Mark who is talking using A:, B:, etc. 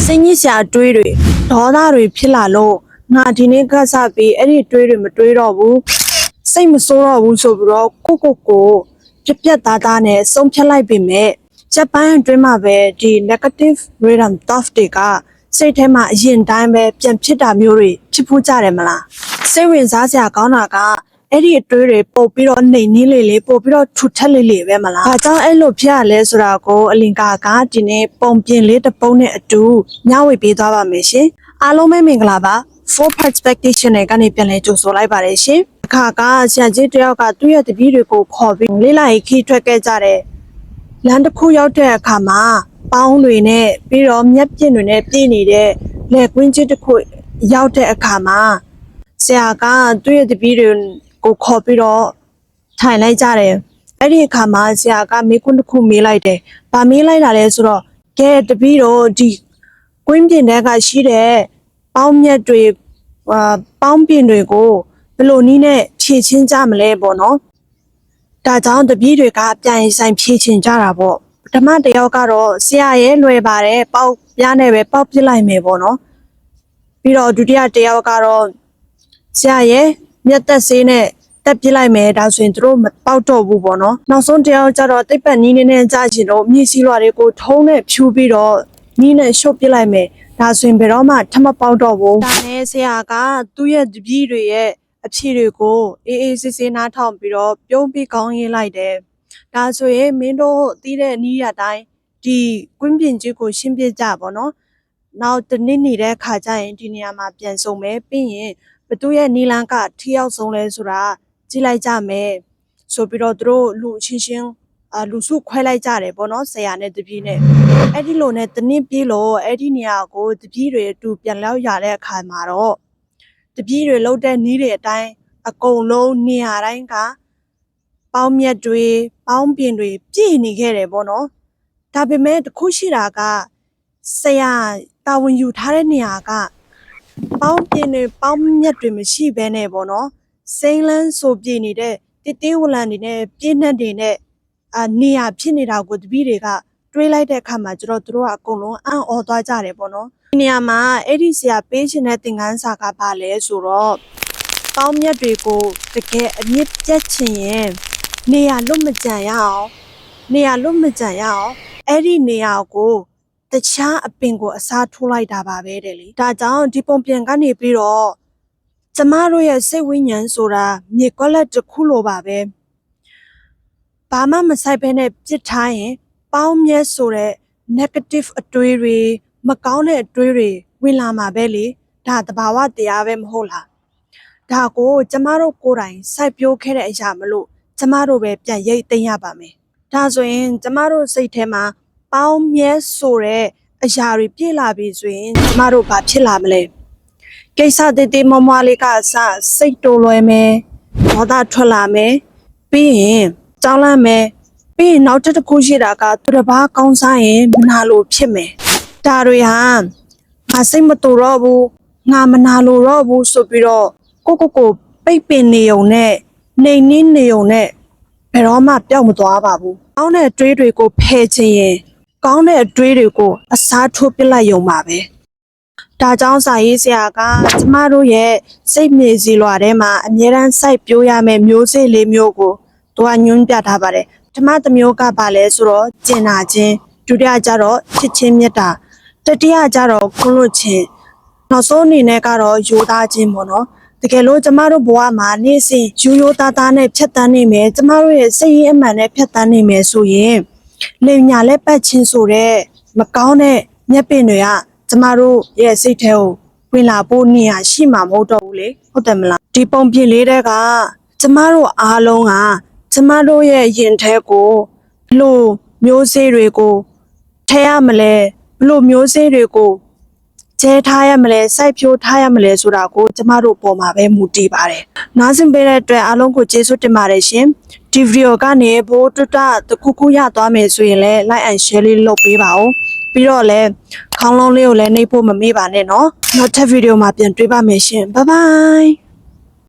A: စိတ်ညစ်စရာတွေးတွေဒေါသတွေဖြစ်လာလို့ငါဒီနေ့ကစားပြီးအဲ့ဒီတွေးတွေမတွေးတော့ဘူးစိတ်မဆိုးတော့ဘူးဆိုပြီးတော့ကိုပြက်သားသားနဲ့ဆုံးဖြတ်လိုက်ပေမဲ့ဂျပန်အတွင်းမှာပဲဒီ negative random thought တွေကစိတ်ထဲမှာအရင်တိုင်းပဲပြန်ဖြစ်တာမျိုးတွေဖြစ်ဖို့ကြတယ်မလားစိတ်ဝင်စားစရာကောင်းတာကအဲ့ဒီအတွေးတွေပို့ပြီးတော့နှိမ်နှင်းလေးပို့ပြီးတော့ထူထပ်လေးပဲမလား။ဘာကြောင့်အဲ့လိုဖြစ်ရလဲဆိုတာကိုအလင်ကာကဒီနေ့ပုံပြင်လေးတစ်ပုံးနဲ့အတူမျှဝေပေးသွားပါမယ်ရှင်။အားလုံးပဲမင်္ဂလာပါ။ Full Perspective Channel ကနေပြန်လည်ကြိုဆိုလိုက်ပါတယ်ရှင်။အခါကဆရာကြီးတယောက်ကသူ့ရဲ့တပည့်တွေကိုခေါ်ပြီးလေးလိုက်ခီးထွက်ခဲ့ကြတယ်။လမ်းတစ်ခုရောက်တဲ့အခါမှာပေါင်းတွေနဲ့ပြီးတော့မျက်ပြင့်တွေနဲ့ပြည့်နေတဲ့လက်ကွင်းကြီးတစ်ခုရောက်တဲ့အခါမှာဆရာကသူ့ရဲ့တပည့်တွေကိုခေါ်ပြီးတော့ထိုင်လိုက်ကြတယ်အဲ့ဒီအခါမှာဆရာကမေးခွန်းတစ်ခုမေးလိုက်တယ်။ဘာမေးလိုက်တာလဲဆိုတော့ကဲတပည့်တော့ဒီကွင်းပြင်ထဲကရှိတဲ့ပေါင်းမြက်တွေပေါင်းပြင်တွေကိုဘယ်လိုနည်းနဲ့ဖြည့်ချင်းကြမလဲပေါ့နော်။ဒါကြောင့်တပည့်တွေကပြန်ဆိုင်ဖြည့်ချင်းကြတာပေါ့။ပထမတစ်ယောက်ကတော့ဆရာရဲ့လွယ်ပါတယ်ပေါက်ပြားနဲ့ပဲပေါက်ပစ်လိုက်မယ်ပေါ့နော်။ပြီးတော့ဒုတိယတစ်ယောက်ကတော့ဆရာရဲ့မျက်သက်ဆေးနဲ့တက်ပြလိုက်မယ်ဒါဆိုရင်တို့မပေါက်တော့ဘူးပေါ့နော်နောက်ဆုံးတယောက်ကျတော့တိတ်ပတ်နီးနေကြချင်တော့မြေစီလွာတွေကိုထုံးနဲ့ဖြူပြီးတော့နီးနဲ့ရှုပ်ပြလိုက်မယ်ဒါဆိုရင်ဘယ်တော့မှထမပေါက်တော့ဘူးဒါနဲ့ဆရာကသူ့ရဲ့တပည့်တွေရဲ့အဖြေတွေကိုအေးဆေးနားထောင်ပြီးတော့ပြုံးပြီးကောင်းရေးလိုက်တယ်ဒါဆိုရင်မင်းတို့သိတဲ့နီးရတိုင်းဒီကွင်းပြင်ကြီးကိုရှင်းပြကြပေါ့နော်နောက်တနည်းနေတဲ့ခါကျရင်ဒီနေရာမှာပြန်ဆုံမယ်ပြီးရင်ဘသူရဲ့နီလန်းကထိရောက်ဆုံးလဲဆိုတာကြည့်လိုက်ကြမယ်ဆိုပြီးတော့သူတို့လူချင်းလူစုခွဲလိုက်ကြတယ်ပေါ့နော်ဆရာနဲ့တပည့်နဲ့အဲ့ဒီလိုနဲ့တနည်းပြေးလို့အဲ့ဒီနေရာကိုတပည့်တွေအတူပြန်လောက်ရတဲ့အခါမှာတော့တပည့်တွေလှုပ်တဲ့နီးတွေအတိုင်းအကုန်လုံးနေရာတိုင်းကပေါင်းမြက်တွေပေါင်းပြင်တွေပြည့်နေခဲ့တယ်ပေါ့နော်ဒါပေမဲ့တခုရှိတာကဆရာတာဝန်ယူထားတဲ့နေရာကပေါင်းပြင်တွေပေါင်းမြက်တွေမရှိဘဲနဲ့ပေါ့နော်စိမ့်လန်းဆိုပြနေတဲ့တေးဝလန်တွေနဲ့ပြည့်နှက်တွေနဲ့နေရဖြစ်နေတာကိုတပည့်တွေကတွေးလိုက်တဲ့အခါမှာကျတော့သူတို့ကအကုန်လုံးအံ့ဩသွားကြတယ်ပေါ့နော်ဒီနေရာမှာအဲ့ဒီဆရာပေးချင်တဲ့သင်ခန်းစာကဘာလဲဆိုတော့ပေါင်းမြက်တွေကိုတကယ်အမြင့်ပြတ်ချင်ရင်နေရလွတ်မကြံရအောင်အဲ့ဒီနေရာကိုတခြားအပင်ကိုအစားထိုးလိုက်တာပါပဲတဲ့လေဒါကြောင့်ဒီပုံပြန်ကနေပြီးတော့ကျမတို့ရဲ့စိတ်ဝိညာဉ်ဆိုတာမြေကွက်လက်တစ်ခုလိုပါပဲဘာမှမဆိုင်ဘဲနဲ့ပြစ်ထားရင်ပေါင်းမြဲဆိုတဲ့ negative အတွေးတွေမကောင်းတဲ့အတွေးတွေဝင်လာမှာပဲလေဒါသဘာဝတရားပဲမဟုတ်လားဒါကိုကျမတို့ကိုယ်တိုင်စိုက်ပျိုးခဲ့တဲ့အရာမလို့ကျမတို့ပဲပြန်ရိတ်သိမ်းရပါမယ်ဒါဆိုရင်ကျမတို့စိတ်ထဲမှာပေါင်းမြဲဆိုတဲ့အရာတွေပြည့်လာပြီဆိုရင်ကျမတို့ဘာဖြစ်လာမလဲကိစ္စတေးမမလေးကအစစိတ်တိုးလွယ်မယ်ဒေါသထွက်လာမယ်ပြီးရင်ကြောင်းလန့်မယ်ပြီးရင်နောက်တစ်ခုရှိတာကသူတစ်ပါးကောင်းစားရင်မနာလို့ဖြစ်မယ်ဒါတွေဟာငါစိတ်မတူတော့ဘူးငါမနာလို့တော့ဘူးဆိုပြီးတော့ကိုပိတ်ပင်နေုံနဲ့နှိမ်နှင်းနေုံနဲ့ဘယ်တော့မှပျောက်မသွားပါဘူးကောင်းတဲ့အတွေးတွေကိုဖယ်ချင်ရင်ကောင်းတဲ့အတွေးတွေကိုအစားထိုးပစ်လိုက်ရုံပါပဲဒါကြောင့်စာရေးဆရာကကျမတို့ရဲ့စိတ်မြေစီလွာထဲမှာအမြဲတမ်းစိုက်ပျိုးရမယ့်မျိုးစေ့လေးမျိုးကိုသူကညွှန်းပြထားပါတယ်ပထမတစ်မျိုးကပါလဲဆိုတော့ကျင်နာခြင်းဒုတိယကျတော့ချစ်ချင်းမေတ္တာတတိယကျတော့ခွင့်လွှတ်ခြင်းနောက်ဆုံးအနေနဲ့ကတော့ယိုသားခြင်းပေါ့နော်တကယ်လို့ကျမတို့ဘဝမှာနေ့စဉ်ရိုးသားနဲ့ဖြတ်တန်းနေမယ်ကျမတို့ရဲ့စိတ်ရင်းအမှန်နဲ့ဖြတ်တန်းနေမယ်ဆိုရင်လေညာလက်ပတ်ချင်းဆိုတဲ့မကောင်းတဲ့မျက်ပင်တွေကကျမတို့ရဲ့စိတ်ထဲကိုဝင်လာဖို့နေရာရှိမှာမဟုတ်တော့ဘူးလေဟုတ်တယ်မလားဒီပုံပြင်လေးတဲ့ကကျမတို့အားလုံးကကျမတို့ရဲ့ရင်ထဲကိုဘလို့မျိုးစေ့တွေကိုထဲရမလဲဘလို့မျိုးစေ့တွေကိုကျဲထားရမလဲစိုက်ဖြိုးထားရမလဲဆိုတာကိုကျမတို့ပေါ်မှာပဲမူတည်ပါတယ်နားဆင်ပေးတဲ့အတွက်အားလုံးကိုကျေးဇူးတင်ပါတယ်ရှင်ဒီဗီဒီယိုကနေဘိုးတွတ်တခုခုရသွားမယ်ဆိုရင်လည်း like and share လေးလုပ်ပေးပါဦးပြီးတော့လည်းခေါင်းလုံးလေးကိုလည်းနှိပ်ဖို့မမေ့ပါနဲ့နော်နောက်ထပ်ဗီဒီယိုမှာပြန်တွေ့ပါမယ်ရှင်ဘိုင်ဘိုင်